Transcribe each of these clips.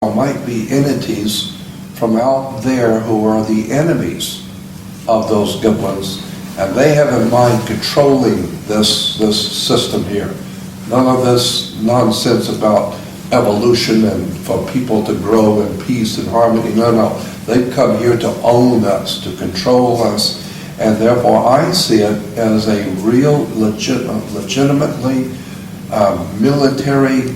might be entities from out there who are the enemies of those good ones, and they have in mind controlling this system here. None of this nonsense about evolution and for people to grow in peace and harmony. No. They've come here to own us, to control us, and therefore I see it as a real, legitimately military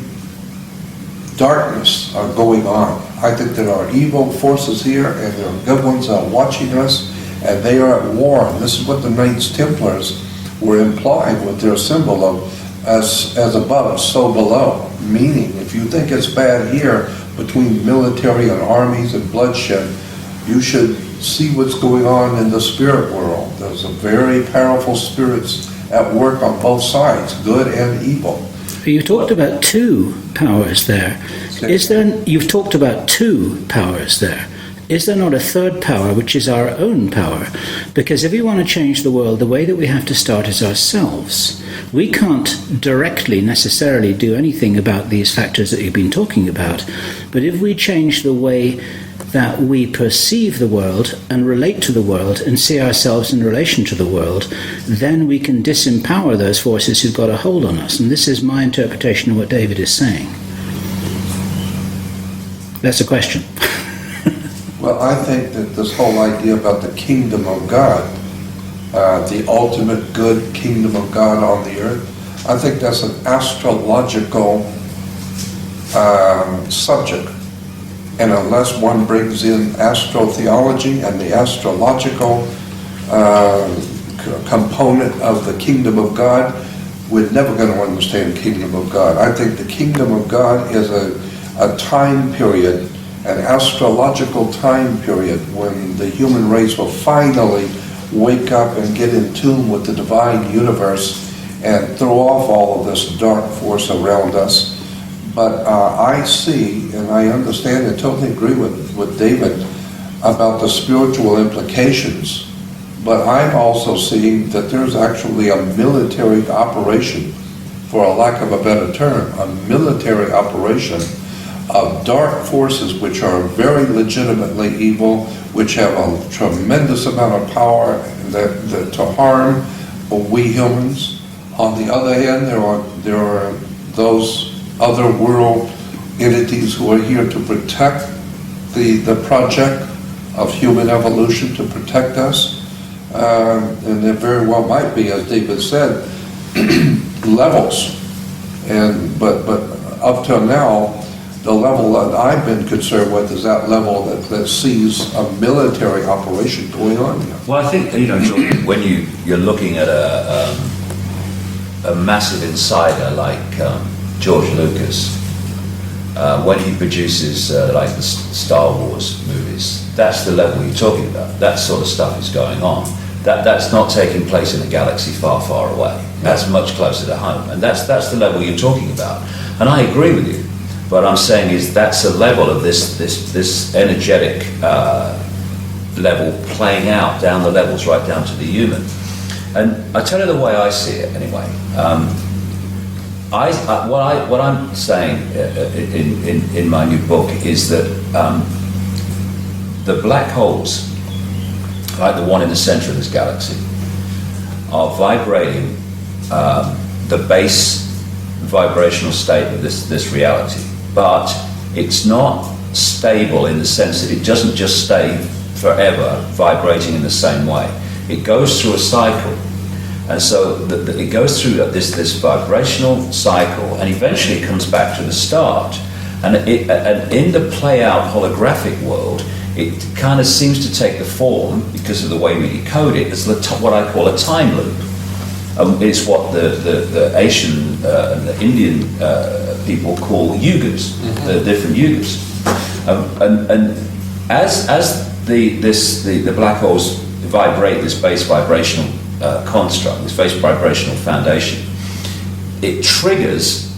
darkness are going on. I think there are evil forces here, and there are good ones that are watching us, and they are at war. And this is what the Knights Templars were implying with their symbol of as above, so below. Meaning, if you think it's bad here between military and armies and bloodshed, you should see what's going on in the spirit world. There's a very powerful spirits at work on both sides, good and evil. You talked about two powers there. You've talked about two powers there. Is there not a third power, which is our own power? Because if we want to change the world, the way that we have to start is ourselves. We can't directly necessarily do anything about these factors that you've been talking about. But if we change the way that we perceive the world and relate to the world and see ourselves in relation to the world, then we can disempower those forces who've got a hold on us. And this is my interpretation of what David is saying. That's a question. Well, I think that this whole idea about the kingdom of God, the ultimate good kingdom of God on the earth, I think that's an astrological subject. And unless one brings in astrotheology and the astrological component of the kingdom of God, we're never going to understand the kingdom of God. I think the kingdom of God is a time period, an astrological time period when the human race will finally wake up and get in tune with the divine universe and throw off all of this dark force around us. But I see, and I understand and totally agree with David about the spiritual implications, but I'm also seeing that there's actually a military operation, for a lack of a better term, a military operation of dark forces which are very legitimately evil, which have a tremendous amount of power to harm we humans. On the other hand, there are those other world entities who are here to protect the project of human evolution, to protect us. And there very well might be, as David said, levels. But up till now, the level that I've been concerned with is that level that sees a military operation going on here. Well, I think, Jordan, when you're looking at a massive insider like George Lucas, when he produces like the Star Wars movies, that's the level you're talking about. That sort of stuff is going on. That's not taking place in a galaxy far, far away. That's much closer to home, and that's the level you're talking about. And I agree with you. What I'm saying is that's a level of this energetic level playing out down the levels right down to the human. And I tell you the way I see it anyway. What I'm saying in my new book is that the black holes, like the one in the center of this galaxy, are vibrating the base vibrational state of this reality. But it's not stable in the sense that it doesn't just stay forever vibrating in the same way. It goes through a cycle. And so it goes through this vibrational cycle, and eventually it comes back to the start. And in the play-out holographic world, it kind of seems to take the form, because of the way we decode it, as what I call a time loop. It's what the Asian and the Indian people call yugas, the different yugas. And as the black holes vibrate this base vibrational construct, this base vibrational foundation, it triggers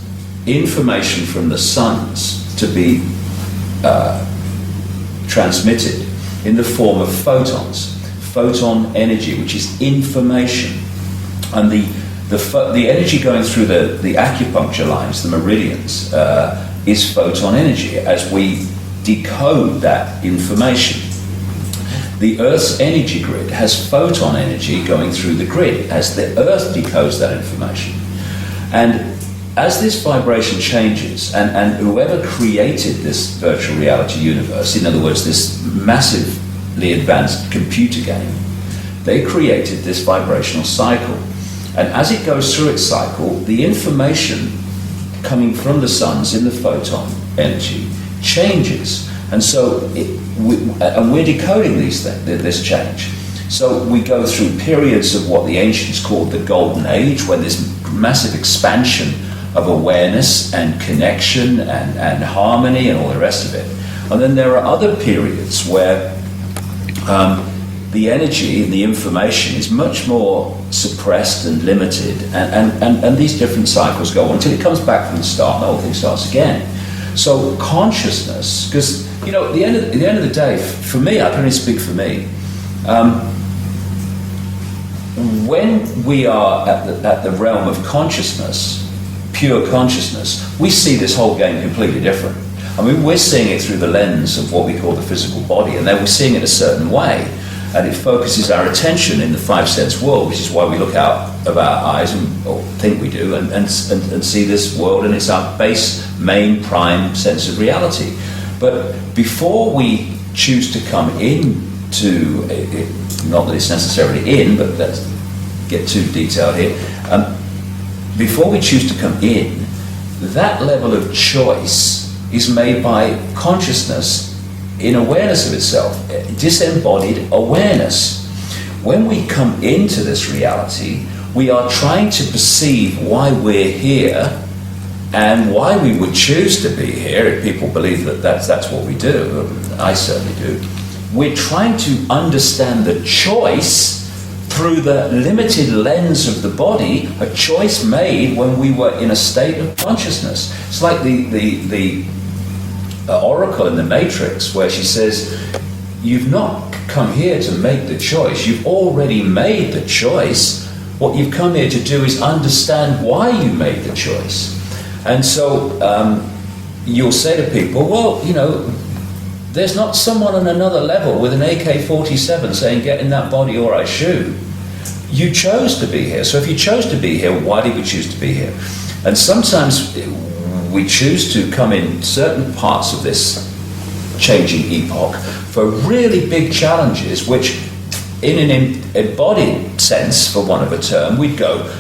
information from the suns to be transmitted in the form of photons, photon energy, which is information. And the energy going through the acupuncture lines, the meridians, is photon energy. As we decode that information. The Earth's energy grid has photon energy going through the grid as the Earth decodes that information. And as this vibration changes, and whoever created this virtual reality universe, in other words, this massively advanced computer game, they created this vibrational cycle. And as it goes through its cycle, the information coming from the suns in the photon energy changes. And so we're decoding this change. So we go through periods of what the ancients called the Golden Age, when there's massive expansion of awareness and connection and harmony and all the rest of it. And then there are other periods where the energy and the information is much more suppressed and limited, and these different cycles go on until it comes back from the start and the whole thing starts again. So consciousness, because at the end of the day, for me, I can only speak for me. When we are at the realm of consciousness, pure consciousness, we see this whole game completely different. I mean, we're seeing it through the lens of what we call the physical body, and then we're seeing it a certain way, and it focuses our attention in the five-sense world, which is why we look out of our eyes, or think we do, and see this world, and it's our base, main, prime sense of reality. But before we choose to come into it, not that it's necessarily in, but let's get too detailed here, before we choose to come in, that level of choice is made by consciousness in awareness of itself, disembodied awareness. When we come into this reality, we are trying to perceive why we're here and why we would choose to be here. If people believe that that's what we do, I certainly do. We're trying to understand the choice through the limited lens of the body, a choice made when we were in a state of consciousness. It's like the oracle in the Matrix, where she says, you've not come here to make the choice, you've already made the choice. What you've come here to do is understand why you made the choice. And so you'll say to people, well, there's not someone on another level with an AK-47 saying, get in that body or I shoot. You chose to be here. So if you chose to be here, why did we choose to be here? And sometimes we choose to come in certain parts of this changing epoch for really big challenges, which in an embodied sense, for want of a term, we'd go,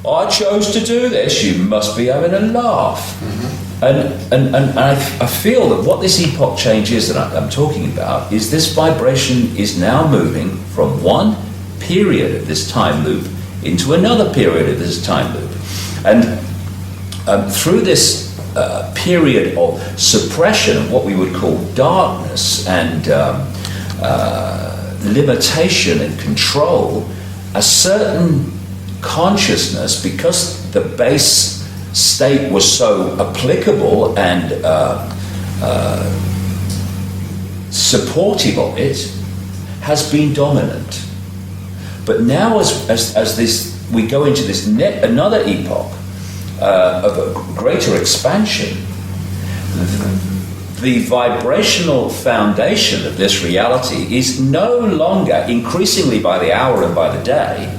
I chose to do this, you must be having a laugh. Mm-hmm. And I feel that what this epoch change is that I'm talking about is this vibration is now moving from one period of this time loop into another period of this time loop. And through this period of suppression of what we would call darkness and limitation and control, a certain consciousness, because the base state was so applicable and supportive of it, has been dominant. But now as this, we go into this another epoch of a greater expansion, the vibrational foundation of this reality is no longer, increasingly by the hour and by the day,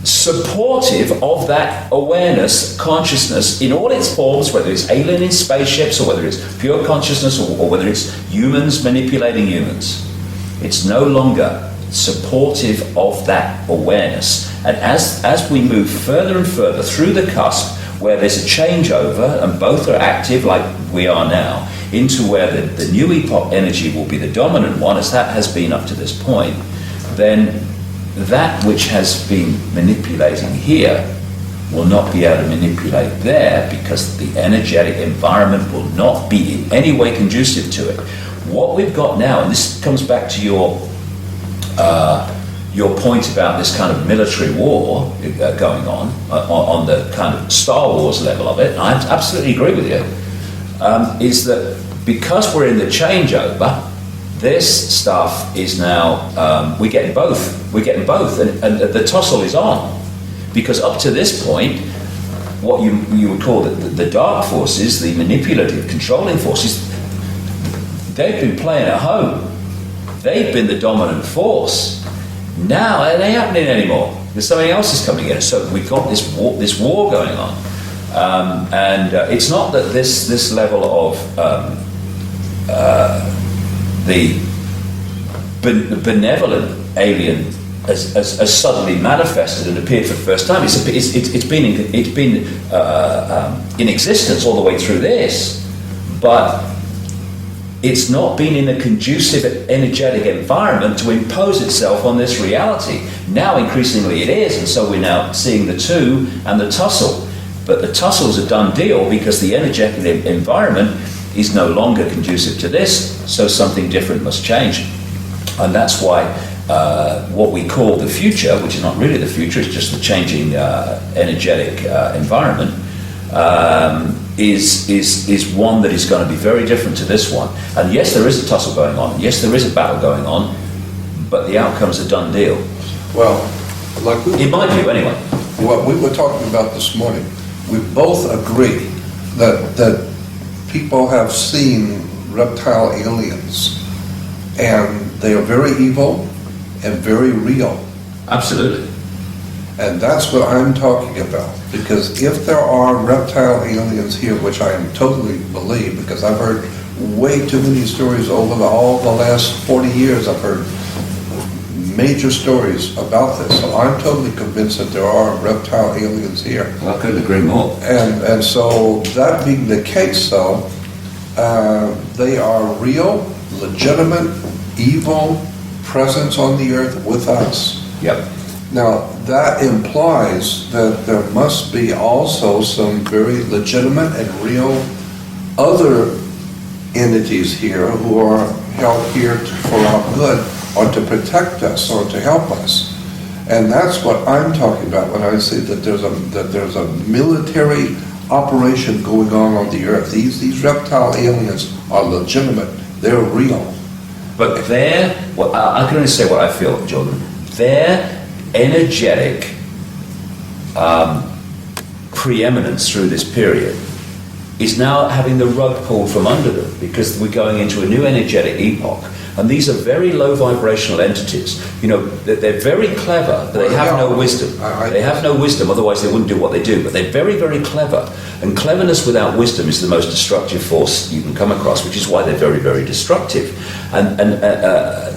supportive of that awareness, consciousness in all its forms, whether it's alien in spaceships or whether it's pure consciousness or whether it's humans manipulating humans. It's no longer supportive of that awareness. And as we move further and further through the cusp, where there's a changeover and both are active like we are now, into where the new epoch energy will be the dominant one, as that has been up to this point, then that which has been manipulating here will not be able to manipulate there, because the energetic environment will not be in any way conducive to it. What we've got now, and this comes back to your point about this kind of military war going on the kind of Star Wars level of it, and I absolutely agree with you, is that because we're in the changeover, this stuff is now, we're getting both, and the tussle is on. Because up to this point, what you would call the dark forces, the manipulative, controlling forces, they've been playing at home. They've been the dominant force. Now it ain't happening anymore. There's something else is coming in. So we've got this war going on, and it's not that this level of the benevolent alien has suddenly manifested and appeared for the first time. It's been in existence all the way through this, but it's not been in a conducive, energetic environment to impose itself on this reality. Now, increasingly, it is, and so we're now seeing the two and the tussle. But the tussle's a done deal because the energetic environment is no longer conducive to this, so something different must change. And that's why what we call the future, which is not really the future, it's just the changing energetic environment, is one that is going to be very different to this one. And yes, there is a tussle going on. Yes, there is a battle going on, but the outcome's a done deal. Well, like In my view, anyway. what we were talking about this morning, we both agree that people have seen reptile aliens, and they are very evil and very real. Absolutely. And that's what I'm talking about. Because if there are reptile aliens here, which I totally believe, because I've heard way too many stories over all the last 40 years, I've heard major stories about this. So I'm totally convinced that there are reptile aliens here. Well, I couldn't agree more. And so that being the case, though, they are real, legitimate, evil presence on the earth with us. Yep. Now, that implies that there must be also some very legitimate and real other entities here who are held here for our good, or to protect us, or to help us. And that's what I'm talking about when I say that there's a military operation going on the earth. These reptile aliens are legitimate. They're real. But I can only say what I feel, Jordan. Their energetic preeminence through this period is now having the rug pulled from under them, because we're going into a new energetic epoch. And these are very low vibrational entities. You know, they're very clever, but they have no wisdom. They have no wisdom, otherwise they wouldn't do what they do. But they're very, very clever. And cleverness without wisdom is the most destructive force you can come across, which is why they're very, very destructive.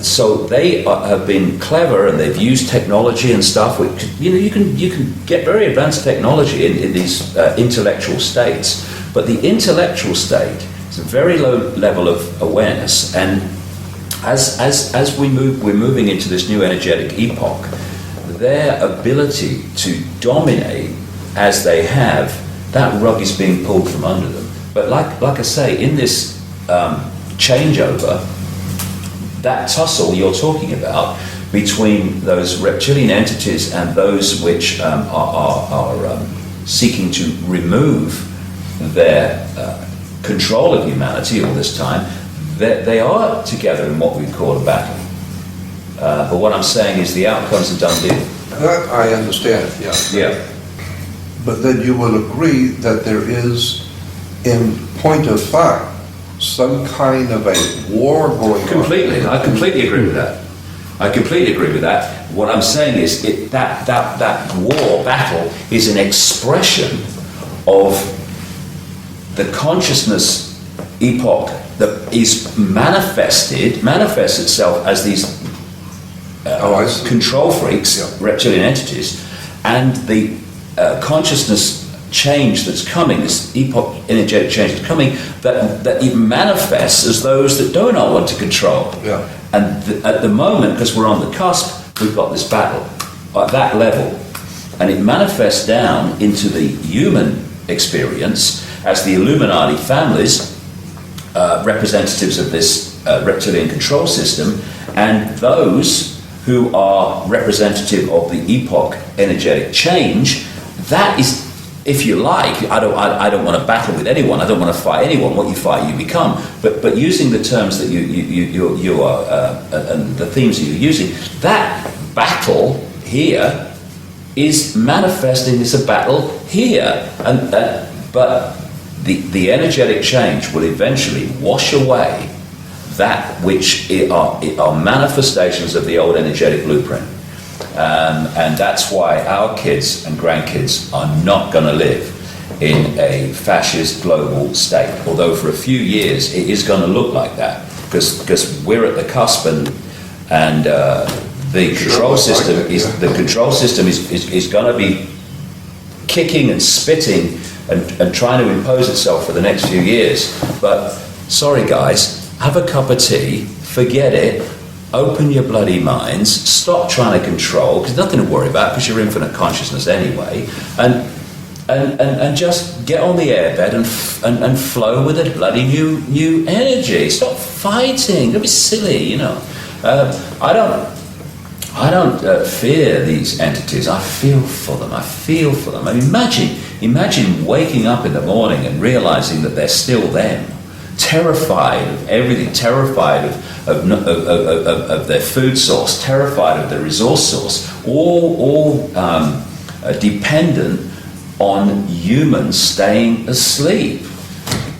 So they have been clever, and they've used technology and stuff. Which, you know, you can get very advanced technology in these intellectual states. But the intellectual state is a very low level of awareness, and as we're moving into this new energetic epoch, their ability to dominate as they have, that rug is being pulled from under them. But like I say, in this changeover, that tussle you're talking about between those reptilian entities and those which are seeking to remove their control of humanity all this time, they are together in what we call a battle. But what I'm saying is the outcome's a done deal. That I understand, yeah. Yeah. But then you will agree that there is, in point of fact, some kind of a war going on. Completely. I completely agree with that. What I'm saying is that war battle is an expression of the consciousness epoch that is manifests itself as these control freaks, reptilian entities, and the consciousness change that's coming, this epoch energetic change that's coming, that it manifests as those that do not want to control. Yeah. And at the moment, because we're on the cusp, we've got this battle at that level, and it manifests down into the human experience as the Illuminati families, representatives of this reptilian control system, and those who are representative of the epoch energetic change. That is, if you like, I don't want to battle with anyone. I don't want to fight anyone. What you fight, you become. But using the terms that you are and the themes that you're using, that battle here is manifesting as a battle here. But the energetic change will eventually wash away that which are manifestations of the old energetic blueprint. And that's why our kids and grandkids are not going to live in a fascist global state. Although for a few years it is going to look like that, because we're at the cusp, and the control system is going to be kicking and spitting and trying to impose itself for the next few years. But sorry guys, have a cup of tea, forget it, open your bloody minds, stop trying to control, because nothing to worry about, because you're infinite consciousness anyway, and just get on the airbed and flow with a bloody new energy. Stop fighting, don't be silly, you know. I don't fear these entities. I feel for them. I mean, imagine waking up in the morning and realizing that they're still them, terrified of everything, terrified of their food source, terrified of their resource source, all dependent on humans staying asleep.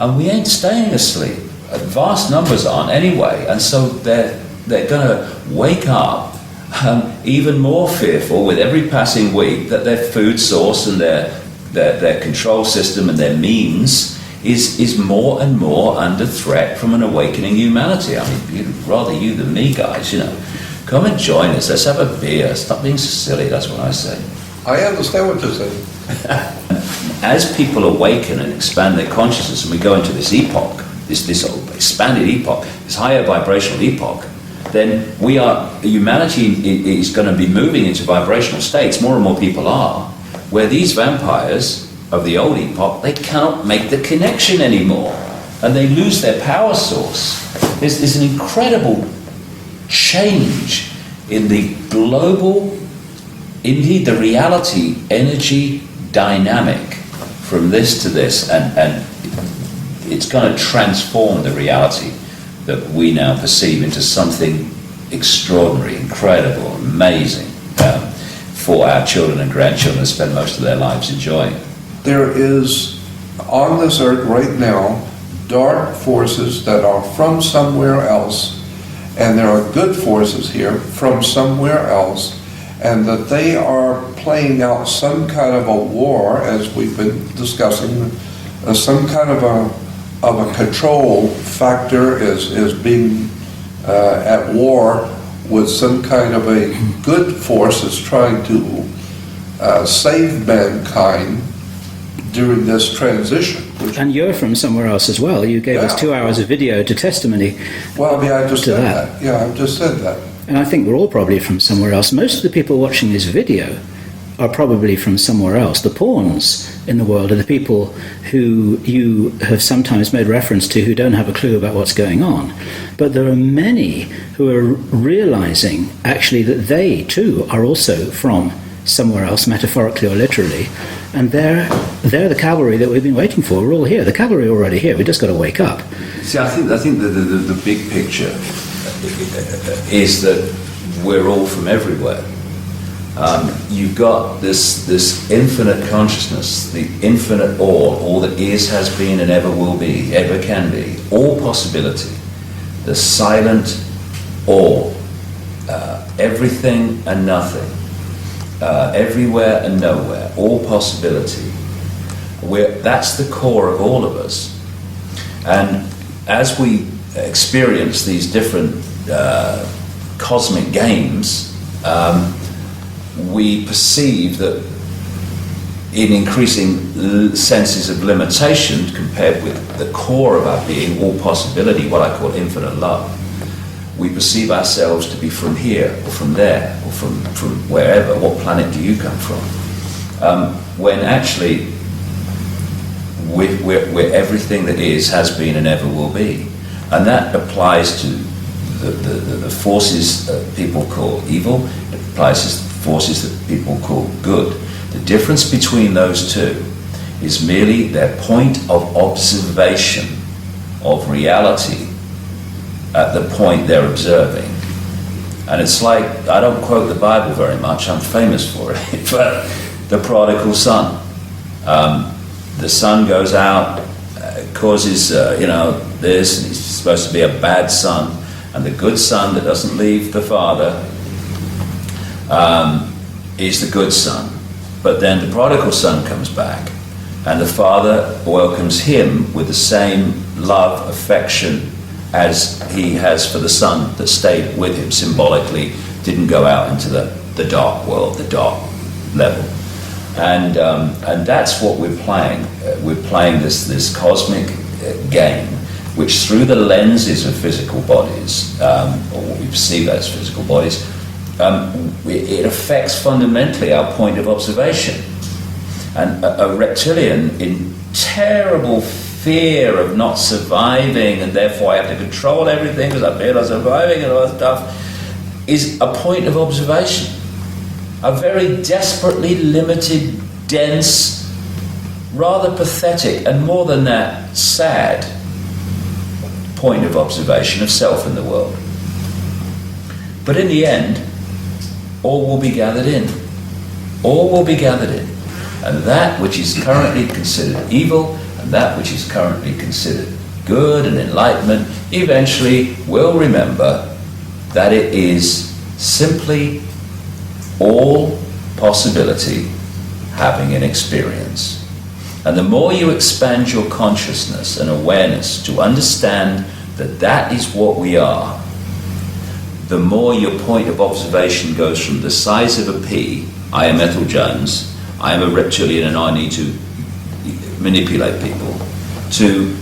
And we ain't staying asleep. Vast numbers aren't anyway, and so they're going to wake up even more fearful with every passing week that their food source and their control system and their means is more and more under threat from an awakening humanity. I mean, rather you than me, guys, you know. Come and join us, let's have a beer, stop being so silly, that's what I say. I understand what you're saying. As people awaken and expand their consciousness, and we go into this epoch, this expanded epoch, this higher vibrational epoch, then humanity is going to be moving into vibrational states, more and more people are, where these vampires of the old epoch, they cannot make the connection anymore, and they lose their power source. There's an incredible change in the global, indeed the reality, energy dynamic from this to this, and it's going to transform the reality that we now perceive into something extraordinary, incredible, amazing, for our children and grandchildren to spend most of their lives enjoying. There is, on this earth right now, dark forces that are from somewhere else, and there are good forces here from somewhere else, and that they are playing out some kind of a war, as we've been discussing, some kind of a control factor is being at war with some kind of a good force that's trying to save mankind during this transition. And you're from somewhere else as well. You gave us 2 hours of video to testimony. Well, I just said that. Yeah, I just said that. And I think we're all probably from somewhere else. Most of the people watching this video are probably from somewhere else. The pawns in the world are the people who you have sometimes made reference to who don't have a clue about what's going on. But there are many who are realizing actually that they too are also from somewhere else, metaphorically or literally, and they're the cavalry that we've been waiting for. We're all here. The cavalry are already here. We've just got to wake up. See, I think the big picture is that we're all from everywhere. You've got this infinite consciousness, the infinite all that is, has been, and ever will be, ever can be, all possibility, the silent all, everything and nothing, everywhere and nowhere, all possibility. That's the core of all of us. And as we experience these different cosmic games, we perceive that in increasing senses of limitation compared with the core of our being, all possibility, what I call infinite love, we perceive ourselves to be from here or from there or from wherever. What planet do you come from? When actually we're everything that is, has been, and ever will be. And that applies to the forces that people call evil. It applies to forces that people call good. The difference between those two is merely their point of observation of reality at the point they're observing. And it's like, I don't quote the Bible very much, I'm famous for it, but the prodigal son. The son goes out, causes, this, and he's supposed to be a bad son. And the good son that doesn't leave the father is the good son. But then the prodigal son comes back, and the father welcomes him with the same love, affection, as he has for the son that stayed with him, symbolically didn't go out into the dark world, the dark level. And that's what we're playing. We're playing this cosmic game, which through the lenses of physical bodies, or what we perceive as physical bodies, it affects fundamentally our point of observation. And a reptilian in terrible fear of not surviving, and therefore I have to control everything because I feel I'm surviving and all that stuff, is a point of observation. A very desperately limited, dense, rather pathetic, and more than that, sad point of observation of self in the world. But in the end, all will be gathered in. All will be gathered in. And that which is currently considered evil, and that which is currently considered good and enlightenment, eventually will remember that it is simply all possibility having an experience. And the more you expand your consciousness and awareness to understand that that is what we are, the more your point of observation goes from the size of a pea, I am Ethel Jones, I am a reptilian and I need to manipulate people, to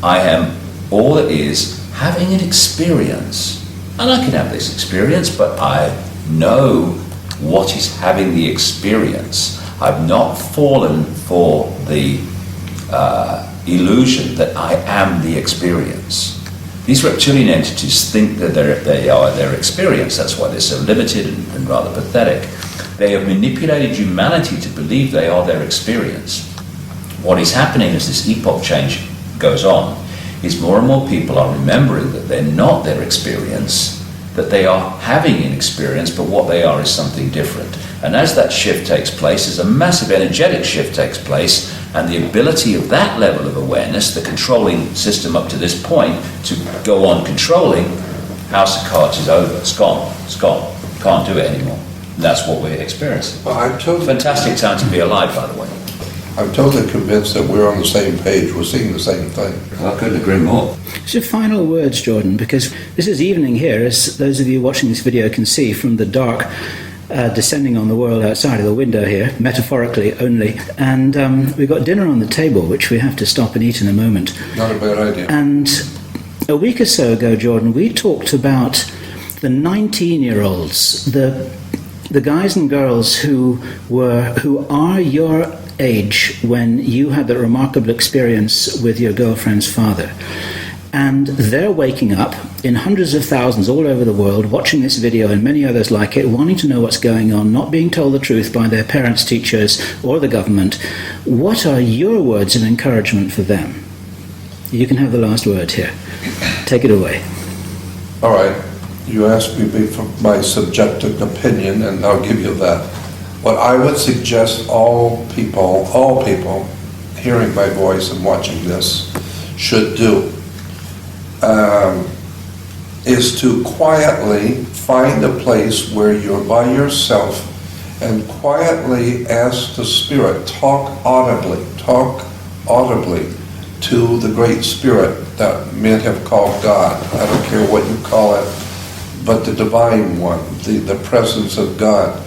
I am all it is having an experience. And I can have this experience, but I know what is having the experience. I've not fallen for the illusion that I am the experience. These reptilian entities think that they are their experience. That's why they're so limited and rather pathetic. They have manipulated humanity to believe they are their experience. What is happening as this epoch change goes on is more and more people are remembering that they're not their experience, that they are having an experience, but what they are is something different. And as that shift takes place, as a massive energetic shift takes place, and the ability of that level of awareness, the controlling system up to this point, to go on controlling, House of Cards is over, it's gone, can't do it anymore. And that's what we're experiencing. Well, I'm totally fantastic time to be alive, by the way. I'm totally convinced that we're on the same page, we're seeing the same thing. Well, I couldn't agree more. So final words, Jordan, because this is evening here, as those of you watching this video can see, from the dark descending on the world outside of the window here, metaphorically only. And we've got dinner on the table, which we have to stop and eat in a moment. Not a bad idea. And a week or so ago, Jordan, we talked about the 19-year-olds, the guys and girls who are your age when you had that remarkable experience with your girlfriend's father. And they're waking up in hundreds of thousands all over the world, watching this video and many others like it, wanting to know what's going on, not being told the truth by their parents, teachers, or the government. What are your words of encouragement for them? You can have the last word here. Take it away. All right. You asked me for my subjective opinion, and I'll give you that. What I would suggest all people hearing my voice and watching this should do is to quietly find a place where you're by yourself and quietly ask the Spirit, talk audibly to the Great Spirit that men have called God. I don't care what you call it, but the Divine One, the presence of God.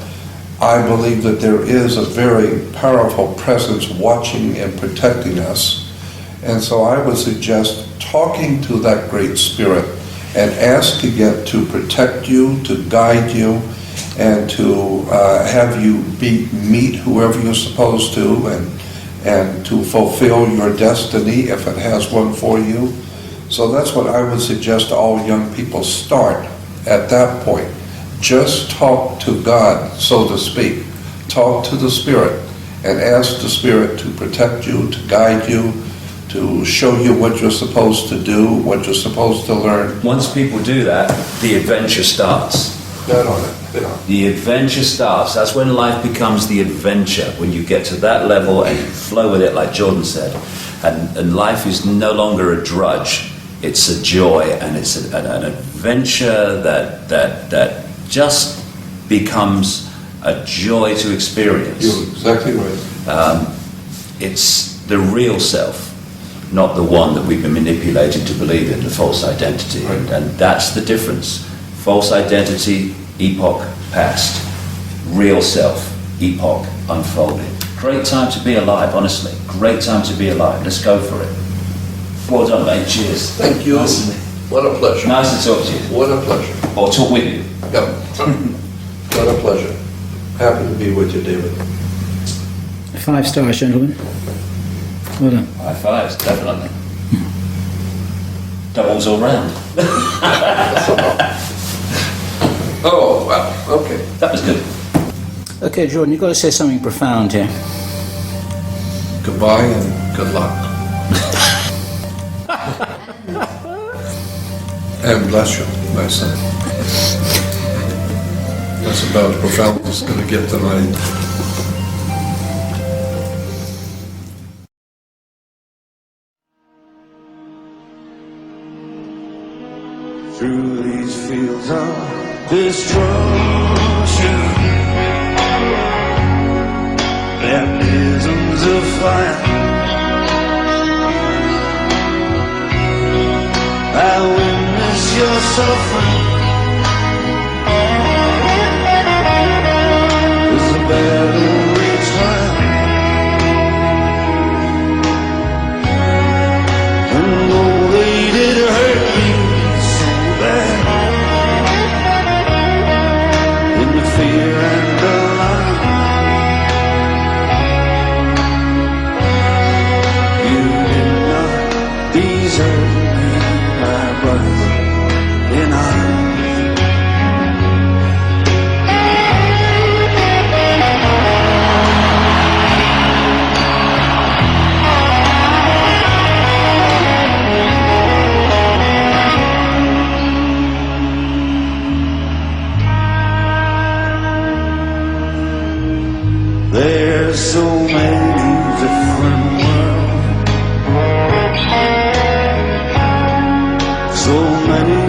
I believe that there is a very powerful presence watching and protecting us. And so I would suggest talking to that Great Spirit and asking it to protect you, to guide you, and to have you meet whoever you're supposed to, and to fulfill your destiny if it has one for you. So that's what I would suggest all young people start at that point. Just talk to God, so to speak. Talk to the Spirit and ask the Spirit to protect you, to guide you, to show you what you're supposed to do, what you're supposed to learn. Once people do that, the adventure starts. Bet on it. Bet on it. The adventure starts. That's when life becomes the adventure, when you get to that level and you flow with it, like Jordan said. And life is no longer a drudge. It's a joy, and it's an adventure that just becomes a joy to experience. You're exactly right. It's the real self, not the one that we've been manipulated to believe in, the false identity. Right. And that's the difference. False identity, epoch past. Real self, epoch unfolding. Great time to be alive, honestly. Great time to be alive. Let's go for it. Well done, mate. Cheers. Thank you. What a pleasure. Nice to talk to you. What a pleasure. Or talk with you. Yep. What a pleasure. Happy to be with you, David. 5 stars, gentlemen. Well done. High fives, definitely. Doubles all round. Oh, wow. Okay. That was good. Okay, Jordan, you've got to say something profound here. Goodbye and good luck. And bless you, my son. That's about as profound as it's going to get tonight. Through these fields of destruction, baptisms of fire, I witness your suffering. There's a battle raged high, and though they did hurt me so bad, in the fear and alarm, you did not deserve me, my brother in arms. There's so many different worlds, so many